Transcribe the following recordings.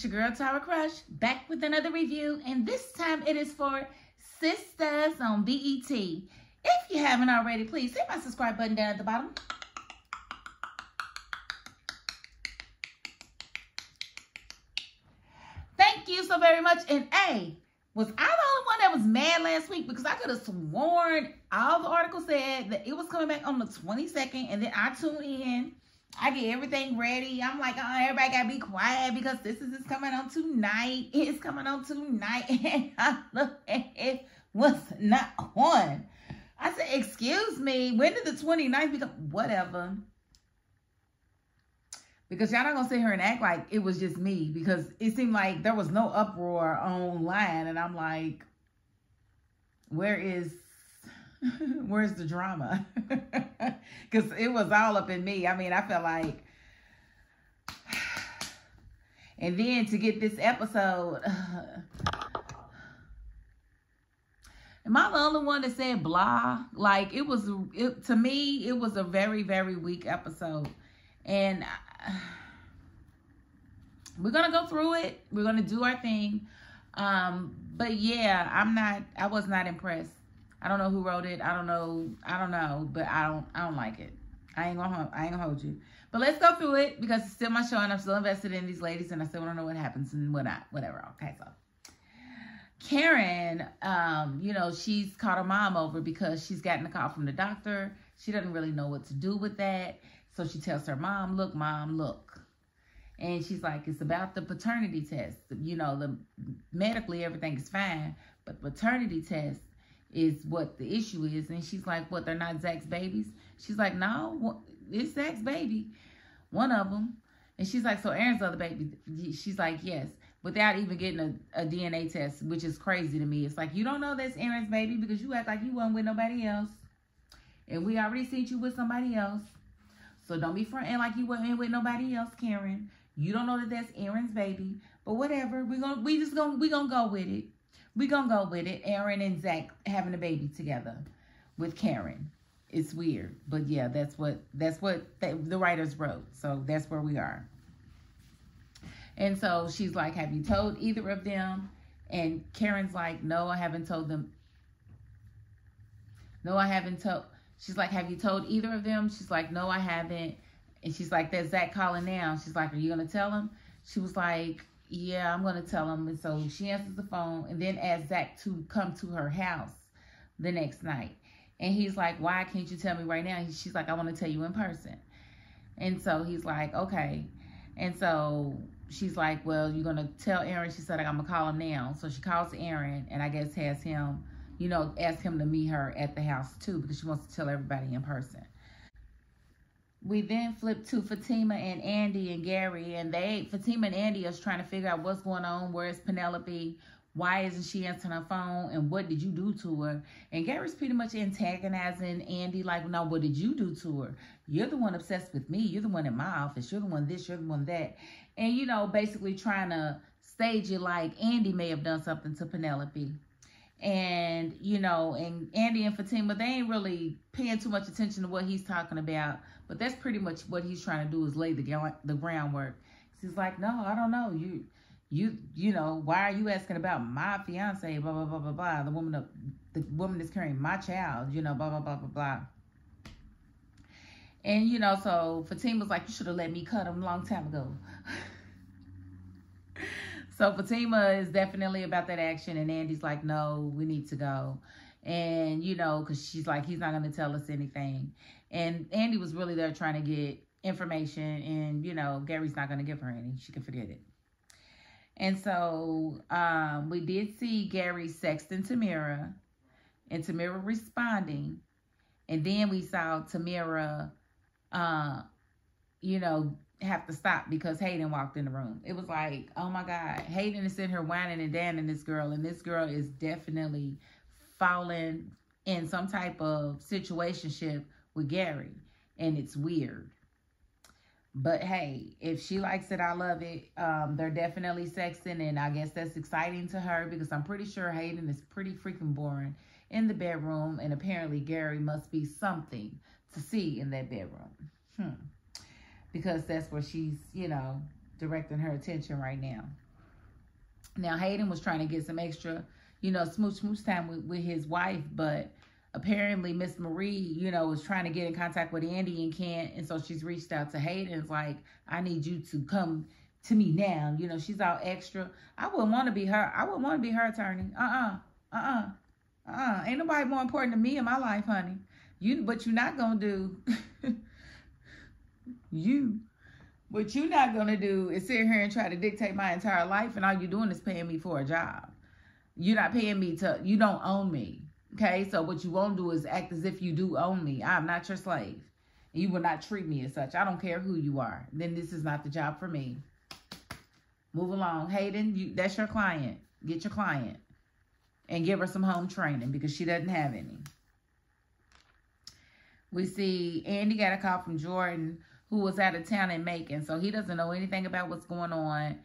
it's your girl Tara Crush, back with another review, and this time it is for Sisters on BET. If you haven't already, please hit my subscribe button down at the bottom. Thank you so very much. And hey, was I the only one that was mad last week? Because I could have sworn all the articles said that it was coming back on the 22nd, and then I tune in. I get everything ready. I'm like, oh, everybody got to be quiet because this is coming on tonight. It's coming on tonight. And I looked at it was not on. I said, excuse me, when did the 29th become? Whatever. Because y'all not going to sit here and act like it was just me. Because it seemed like there was no uproar online. And I'm like, where's the drama? Because it was all up in me. I mean, I felt like, and then to get this episode, am I the only one that said blah? Like, to me, it was a very, very weak episode. And we're going to go through it. We're going to do our thing. But yeah, I was not impressed. I don't know who wrote it. I don't know, but I don't like it. I ain't gonna hold you. But let's go through it because it's still my show and I'm still invested in these ladies and I still want to know what happens and whatever. Okay, so Karen, you know, she's called her mom over because she's gotten a call from the doctor. She doesn't really know what to do with that. So she tells her mom, look. And she's like, it's about the paternity test. You know, medically everything is fine, but the paternity test is what the issue is. And she's like, what, they're not Zach's babies? She's like, no, it's Zach's baby, one of them. And she's like, so Aaron's other baby? She's like, yes, without even getting a DNA test, which is crazy to me. It's like, you don't know that's Aaron's baby because you act like you weren't with nobody else. And we already seen you with somebody else. So don't be fronting like you weren't with nobody else, Karen. You don't know that that's Aaron's baby. But whatever, we gonna go with it. We're going to go with it. Aaron and Zach having a baby together with Karen. It's weird. But yeah, that's what the writers wrote. So that's where we are. And so she's like, have you told either of them? And Karen's like, no, I haven't told them. No, I haven't told. She's like, have you told either of them? She's like, no, I haven't. And she's like, that's Zach calling now. She's like, are you going to tell him? She was like, yeah, I'm going to tell him. And so she answers the phone and then asks Zach to come to her house the next night. And he's like, why can't you tell me right now? She's like, I want to tell you in person. And so he's like, okay. And so she's like, well, you're going to tell Aaron? She said, I'm going to call him now. So she calls Aaron and I guess has him, you know, ask him to meet her at the house too because she wants to tell everybody in person. We then flip to Fatima and Andy and Gary, and Fatima and Andy is trying to figure out what's going on. Where's Penelope? Why isn't she answering her phone? And what did you do to her? And Gary's pretty much antagonizing Andy, like, no, what did you do to her? You're the one obsessed with me. You're the one in my office. You're the one this, you're the one that. And, you know, basically trying to stage it like Andy may have done something to Penelope. And, you know, and Andy and Fatima, they ain't really paying too much attention to what he's talking about. But that's pretty much what he's trying to do is lay the groundwork. He's like, no, I don't know. You know, why are you asking about my fiance? Blah, blah, blah, blah, blah. The woman that's carrying my child, you know, blah, blah, blah, blah, blah. And, you know, so Fatima's like, you should have let me cut him a long time ago. So Fatima is definitely about that action. And Andy's like, no, we need to go. And, you know, because she's like, he's not going to tell us anything. And Andy was really there trying to get information. And, you know, Gary's not going to give her any. She can forget it. And so we did see Gary sexting Tamira. And Tamira responding. And then we saw Tamira, you know, have to stop because Hayden walked in the room. It was like, oh my God, Hayden is sitting here whining and dancing this girl, and this girl is definitely falling in some type of situationship with Gary, and it's weird. But hey, if she likes it, I love it. They're definitely sexting, and I guess that's exciting to her because I'm pretty sure Hayden is pretty freaking boring in the bedroom, and apparently Gary must be something to see in that bedroom. Because that's where she's, you know, directing her attention right now. Now, Hayden was trying to get some extra, smooch time with his wife, but apparently Miss Marie, was trying to get in contact with Andy and can't, and so she's reached out to Hayden. It's like, I need you to come to me now. She's all extra. I wouldn't want to be her. I wouldn't want to be her attorney. Ain't nobody more important to me in my life, honey. What you're not gonna do, what you're not gonna do is sit here and try to dictate my entire life, and all you're doing is paying me for a job. You're not paying me you don't own me. Okay, so what you won't do is act as if you do own me. I'm not your slave. And you will not treat me as such. I don't care who you are. Then this is not the job for me. Move along. Hayden, that's your client. Get your client. And give her some home training because she doesn't have any. We see Andy got a call from Jordan, who was out of town in Macon. So he doesn't know anything about what's going on.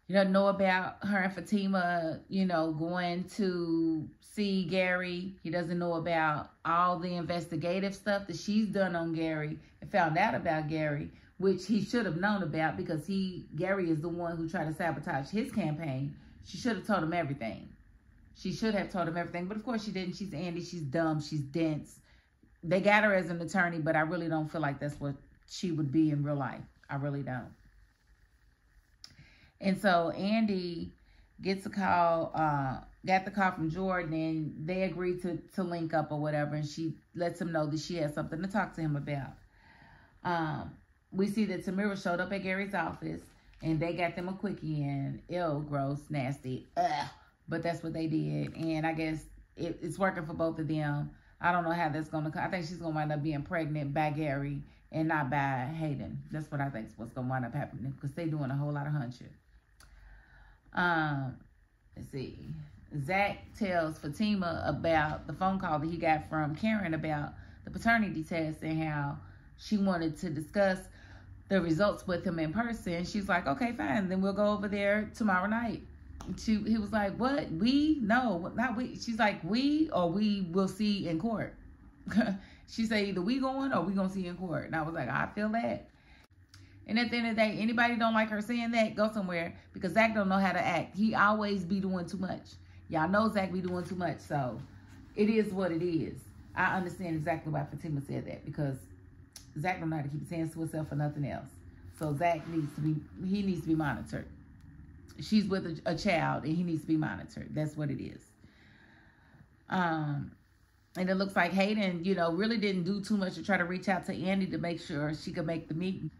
He doesn't know about her and Fatima, going to see Gary. He doesn't know about all the investigative stuff that she's done on Gary and found out about Gary, which he should have known about because Gary is the one who tried to sabotage his campaign. She should have told him everything. She should have told him everything, but of course she didn't. She's Andy. She's dumb. She's dense. They got her as an attorney, but I really don't feel like that's what she would be in real life. I really don't. And so Andy gets a call, got the call from Jordan, and they agreed to link up or whatever, and she lets him know that she has something to talk to him about. We see that Tamira showed up at Gary's office, and they got them a quickie in. Ew, gross, nasty. Ugh. But that's what they did, and I guess it's working for both of them. I don't know how that's going to come. I think she's going to wind up being pregnant by Gary and not by Hayden. That's what I think is what's going to wind up happening because they're doing a whole lot of hunching. Let's see. Zach tells Fatima about the phone call that he got from Karen about the paternity test and how she wanted to discuss the results with him in person. She's like, okay, fine. Then we'll go over there tomorrow night. He was like, what? We? No, not we. She's like, we or we will see in court. She said, either we going or we going to see in court. And I was like, I feel that. And at the end of the day, anybody don't like her saying that, go somewhere. Because Zach don't know how to act. He always be doing too much. Y'all know Zach be doing too much. So it is what it is. I understand exactly why Fatima said that. Because Zach don't know how to keep his hands to himself or nothing else. So Zach needs to be monitored. She's with a child and he needs to be monitored. That's what it is. And it looks like Hayden, really didn't do too much to try to reach out to Andy to make sure she could make the meeting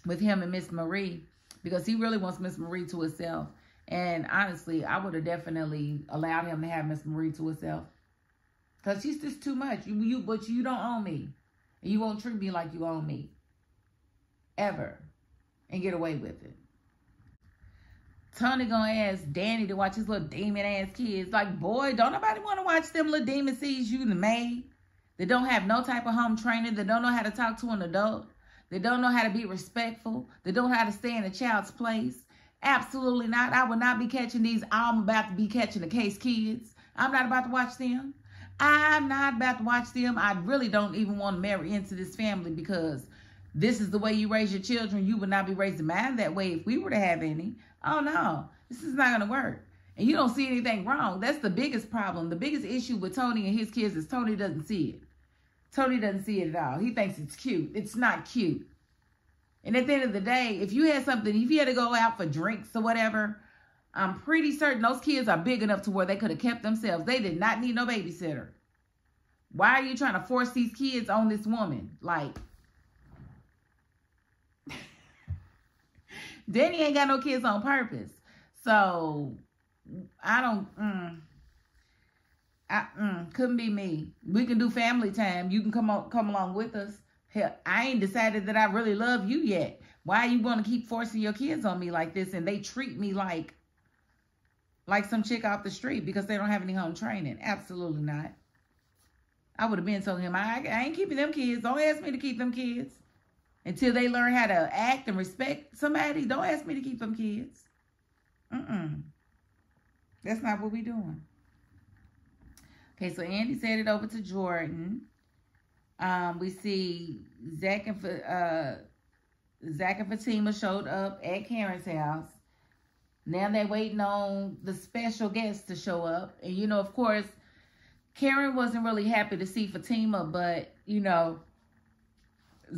with him and Miss Marie, because he really wants Miss Marie to himself. And honestly, I would have definitely allowed him to have Miss Marie to himself, because she's just too much. But you don't own me, and you won't treat me like you own me ever, and get away with it. Tony gonna ask Danny to watch his little demon ass kids. Like, boy, don't nobody want to watch them little demon seeds you done made. They don't have no type of home training. They don't know how to talk to an adult. They don't know how to be respectful. They don't know how to stay in a child's place. Absolutely not. I will not be catching these. I'm about to be catching the case kids. I'm not about to watch them. I'm not about to watch them. I really don't even want to marry into this family, because this is the way you raise your children. You would not be raising mine that way if we were to have any. Oh, no. This is not going to work. And you don't see anything wrong. That's the biggest problem. The biggest issue with Tony and his kids is Tony doesn't see it. Tony doesn't see it at all. He thinks it's cute. It's not cute. And at the end of the day, if you had to go out for drinks or whatever, I'm pretty certain those kids are big enough to where they could have kept themselves. They did not need no babysitter. Why are you trying to force these kids on this woman? Like, Danny ain't got no kids on purpose. So, I don't, couldn't be me. We can do family time. You can come along with us. Hell, I ain't decided that I really love you yet. Why you want to keep forcing your kids on me like this, and they treat me like some chick off the street because they don't have any home training? Absolutely not. I would have been told him, I ain't keeping them kids. Don't ask me to keep them kids. Until they learn how to act and respect somebody, don't ask me to keep them kids. That's not what we doing. Okay, so Andy said it over to Jordan. We see Zach and Fatima showed up at Karen's house. Now they're waiting on the special guest to show up. And, you know, of course, Karen wasn't really happy to see Fatima, but, you know,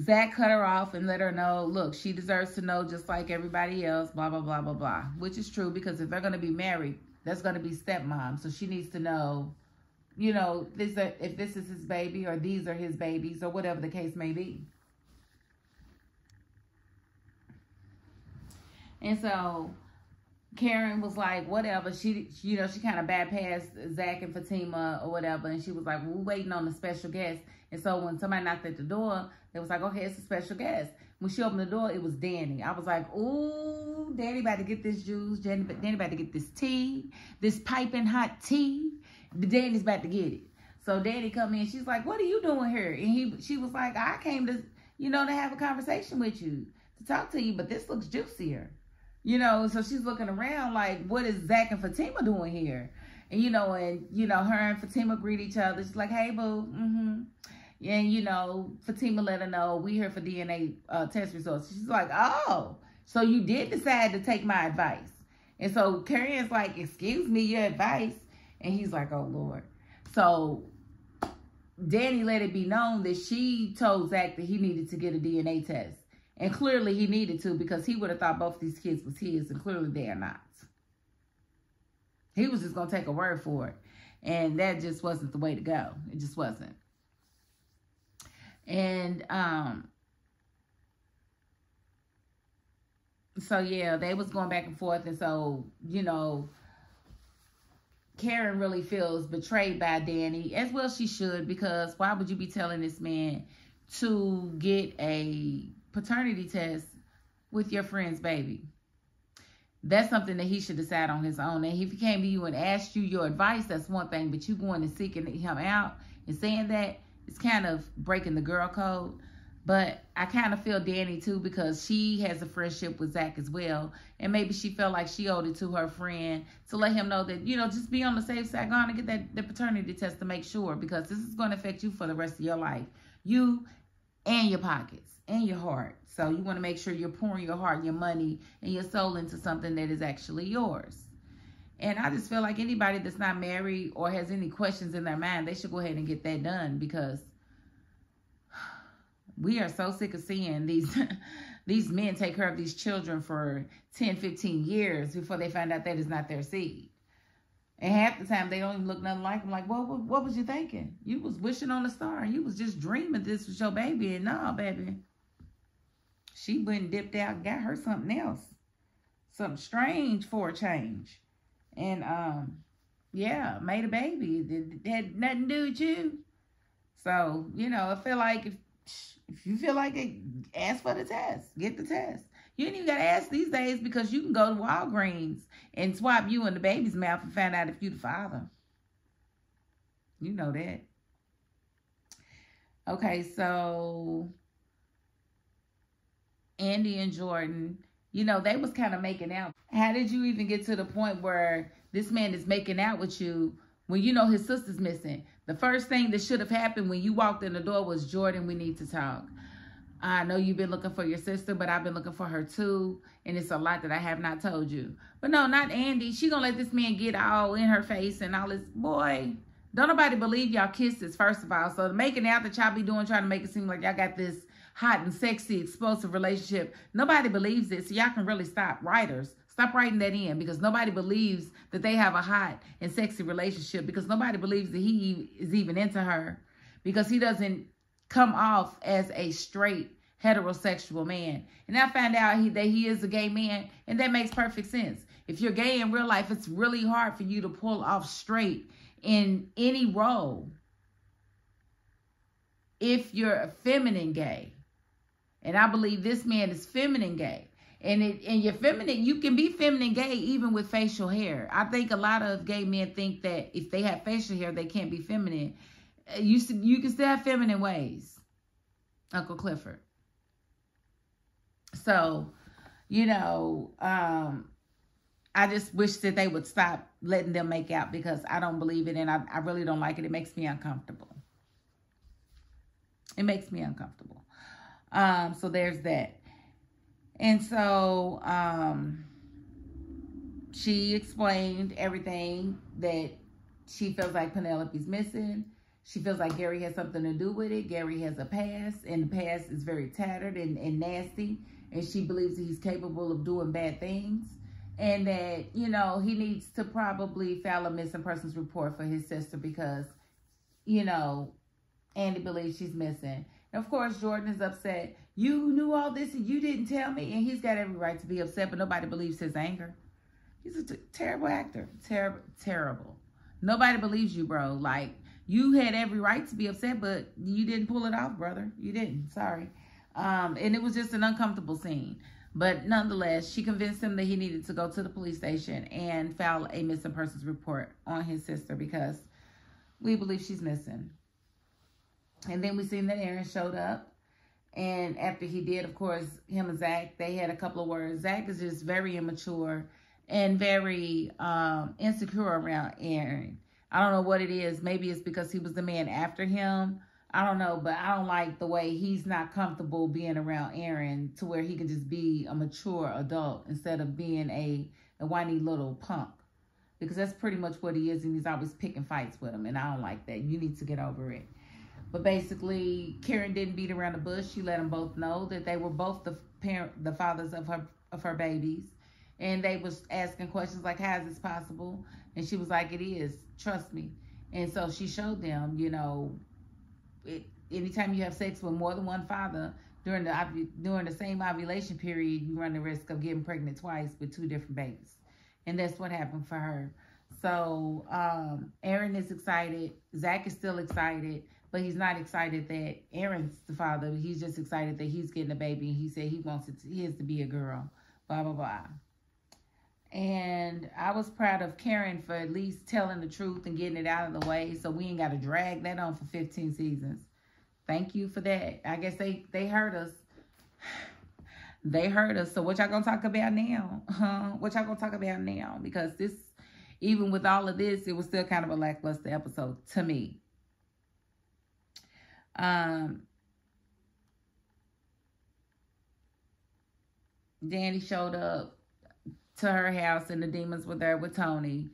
Zach cut her off and let her know, look, she deserves to know just like everybody else, blah, blah, blah, blah, blah. Which is true, because if they're going to be married, that's going to be stepmom. So she needs to know, you know, if this is his baby or these are his babies or whatever the case may be. And so Karen was like, whatever. She you know, she kind of bypassed Zach and Fatima or whatever. And she was like, well, we're waiting on the special guest. And so when somebody knocked at the door, it was like, okay, it's a special guest. When she opened the door, it was Danny. I was like, ooh, Danny about to get this juice. Danny about to get this tea, this piping hot tea. Danny's about to get it. So Danny come in. She's like, what are you doing here? And she was like, I came to, you know, to have a conversation with you, to talk to you, but this looks juicier. You know, so she's looking around like, what is Zach and Fatima doing here? And, you know, her and Fatima greet each other. She's like, hey, boo. Mm-hmm. And, you know, Fatima let her know, we here for DNA test results. She's like, oh, so you did decide to take my advice. And so Karen's like, excuse me, your advice? And he's like, oh, Lord. So Danny let it be known that she told Zach that he needed to get a DNA test. And clearly he needed to, because he would have thought both of these kids was his, and clearly they are not. He was just going to take a word for it. And that just wasn't the way to go. It just wasn't. And so, yeah, they was going back and forth. And so, you know, Karen really feels betrayed by Danny, as well she should, because why would you be telling this man to get a paternity test with your friend's baby? That's something that he should decide on his own. And if he came to you and asked you your advice, that's one thing. But you going and seeking him out and saying that, it's kind of breaking the girl code. But I kind of feel Danny too, because she has a friendship with Zach as well. And maybe she felt like she owed it to her friend to let him know that, you know, just be on the safe side. Go on and get the paternity test to make sure, because this is going to affect you for the rest of your life. You and your pockets and your heart. So you want to make sure you're pouring your heart, your money, and your soul into something that is actually yours. And I just feel like anybody that's not married or has any questions in their mind, they should go ahead and get that done, because we are so sick of seeing these men take care of these children for 10, 15 years before they find out that is not their seed. And half the time, they don't even look nothing like them. Like, well, what was you thinking? You was wishing on a star. You was just dreaming this was your baby. And no, baby. She went and dipped out and got her something else. Something strange for a change. And, yeah, made a baby. It had nothing to do with you. So, you know, I feel like if you feel like it, ask for the test. Get the test. You ain't even got to ask these days, because you can go to Walgreens and swap you in the baby's mouth and find out if you're the father. You know that. Okay, so Andy and Jordan, you know, they was kind of making out. How did you even get to the point where this man is making out with you when you know his sister's missing? The first thing that should have happened when you walked in the door was, Jordan, we need to talk. I know you've been looking for your sister, but I've been looking for her too. And it's a lot that I have not told you. But no, not Andy. She gonna let this man get all in her face and all this. Boy, don't nobody believe y'all kisses, first of all. So the making out that y'all be doing, trying to make it seem like y'all got this hot and sexy, explosive relationship. Nobody believes it. So y'all can really stop. Writers, stop writing that in, because nobody believes that they have a hot and sexy relationship, because nobody believes that he is even into her, because he doesn't come off as a straight heterosexual man. And I found out that he is a gay man, and that makes perfect sense. If you're gay in real life, it's really hard for you to pull off straight in any role if you're a feminine gay. And I believe this man is feminine gay. And you're feminine, you can be feminine gay even with facial hair. I think a lot of gay men think that if they have facial hair, they can't be feminine. You can still have feminine ways, Uncle Clifford. So, you know, I just wish that they would stop letting them make out, because I don't believe it, and I really don't like it. It makes me uncomfortable. It makes me uncomfortable. So there's that. And so, she explained everything that she feels like Penelope's missing. She feels like Gary has something to do with it. Gary has a past, and the past is very tattered and nasty. And she believes that he's capable of doing bad things. And that, you know, he needs to probably file a missing persons report for his sister because, you know, Andy believes she's missing. And of course, Jordan is upset. You knew all this and you didn't tell me. And he's got every right to be upset, but nobody believes his anger. He's a terrible actor. Terrible. Nobody believes you, bro. Like, you had every right to be upset, but you didn't pull it off, brother. You didn't. Sorry. And it was just an uncomfortable scene. But nonetheless, she convinced him that he needed to go to the police station and file a missing persons report on his sister because we believe she's missing. And then we seen that Aaron showed up. And after he did, of course, him and Zach, they had a couple of words. Zach is just very immature and very insecure around Aaron. I don't know what it is. Maybe it's because he was the man after him. I don't know, but I don't like the way he's not comfortable being around Aaron to where he can just be a mature adult instead of being a whiny little punk. Because that's pretty much what he is, and he's always picking fights with him, and I don't like that. You need to get over it. But basically, Karen didn't beat around the bush. She let them both know that they were both the fathers of her babies. And they was asking questions like, how is this possible? And she was like, it is. Trust me. And so she showed them, you know, anytime you have sex with more than one father during the same ovulation period, you run the risk of getting pregnant twice with two different babies. And that's what happened for her. So Aaron is excited. Zach is still excited. But he's not excited that Aaron's the father. He's just excited that he's getting a baby. And he said he wants his to be a girl. Blah, blah, blah. And I was proud of Karen for at least telling the truth and getting it out of the way so we ain't got to drag that on for 15 seasons. Thank you for that. I guess they hurt us. They hurt us. So what y'all going to talk about now? What y'all going to talk about now? Because this, even with all of this, it was still kind of a lackluster episode to me. Danny showed up to her house and the demons were there with Tony.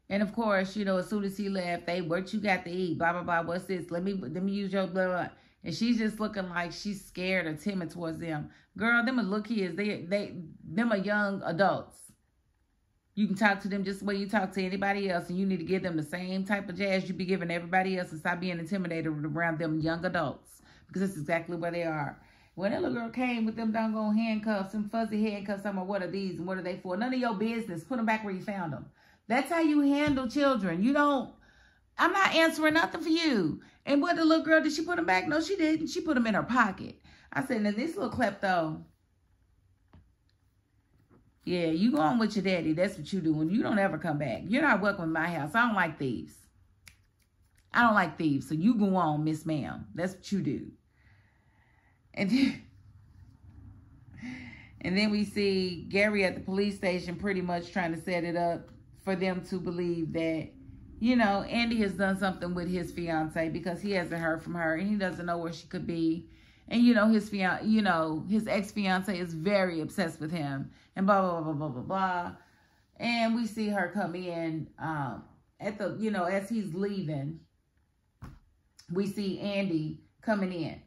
And of course, you know, as soon as he left, what you got to eat? Blah, blah, blah. What's this? Let me use your blah, blah. And she's just looking like she's scared or timid towards them. Girl, them are little kids. Them are young adults. You can talk to them just the way you talk to anybody else, and you need to give them the same type of jazz you be giving everybody else and stop being intimidated around them young adults. Because that's exactly where they are. When that little girl came with them doggone handcuffs, some fuzzy handcuffs, I'm like, what are these and what are they for? None of your business. Put them back where you found them. That's how you handle children. You don't, I'm not answering nothing for you. And what the little girl, did she put them back? No, she didn't. She put them in her pocket. I said, now this little klepto, yeah, you go on with your daddy. That's what you do. When you don't ever come back. You're not welcome in my house. I don't like thieves. I don't like thieves. So you go on, Miss Ma'am. That's what you do. And then we see Gary at the police station pretty much trying to set it up for them to believe that, you know, Andy has done something with his fiance because he hasn't heard from her and he doesn't know where she could be. And, you know, his ex-fiance is very obsessed with him and blah, blah, blah, blah, blah, blah. And we see her come in at the, you know, as he's leaving, we see Andy coming in.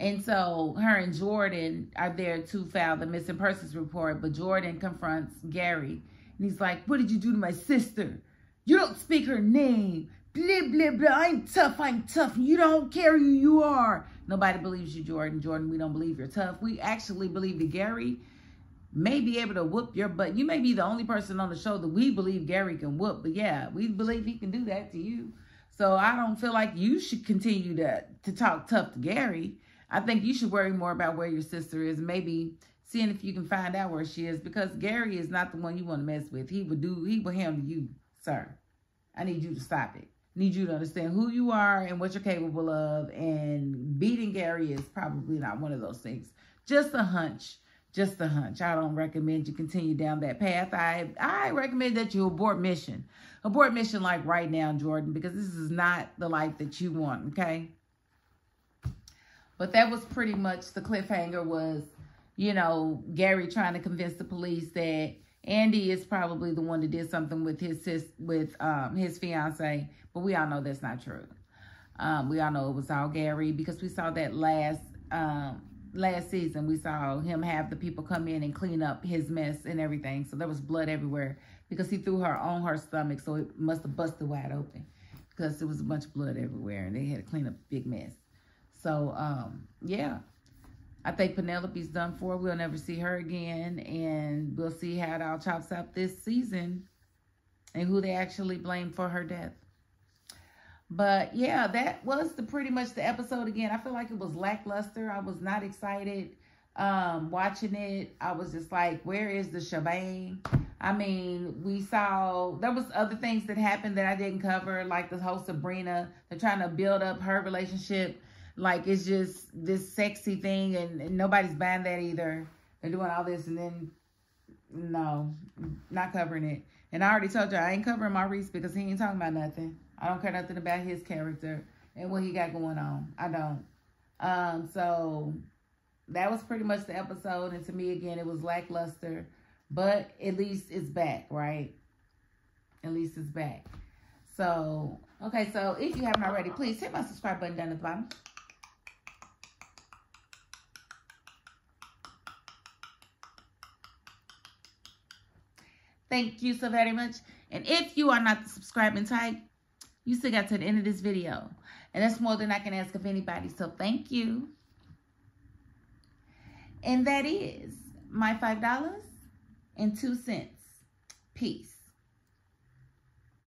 And so her and Jordan are there to file the missing persons report. But Jordan confronts Gary. And he's like, what did you do to my sister? You don't speak her name. Blah, blah, blah. I'm tough. You don't care who you are. Nobody believes you, Jordan. Jordan, we don't believe you're tough. We actually believe that Gary may be able to whoop your butt. You may be the only person on the show that we believe Gary can whoop. But yeah, we believe he can do that to you. So I don't feel like you should continue to talk tough to Gary. I think you should worry more about where your sister is. Maybe seeing if you can find out where she is. Because Gary is not the one you want to mess with. He will handle you, sir. I need you to stop it. I need you to understand who you are and what you're capable of. And beating Gary is probably not one of those things. Just a hunch. Just a hunch. I don't recommend you continue down that path. I recommend that you abort mission. Abort mission like right now, Jordan. Because this is not the life that you want, okay? But that was pretty much the cliffhanger was, you know, Gary trying to convince the police that Andy is probably the one that did something with his fiance, but we all know that's not true. We all know it was all Gary, because we saw that last season. We saw him have the people come in and clean up his mess and everything. So there was blood everywhere because he threw her on her stomach. So it must have busted wide open because there was a bunch of blood everywhere and they had to clean up a big mess. So, yeah. I think Penelope's done for. We'll never see her again. And we'll see how it all chops up this season and who they actually blame for her death. But yeah, that was pretty much the episode again. I feel like it was lackluster. I was not excited watching it. I was just like, where is the shebang? I mean, we saw, there was other things that happened that I didn't cover, like the whole Sabrina. They're trying to build up her relationship. Like, it's just this sexy thing, and nobody's buying that either. They're doing all this, and then, no, not covering it. And I already told you, I ain't covering Maurice because he ain't talking about nothing. I don't care nothing about his character and what he got going on. I don't. So that was pretty much the episode. And to me, again, it was lackluster. But at least it's back, right? At least it's back. So, okay. So if you haven't already, please hit my subscribe button down at the bottom. Thank you so very much. And if you are not the subscribing type, you still got to the end of this video. And that's more than I can ask of anybody. So thank you. And that is my $5.02. Peace.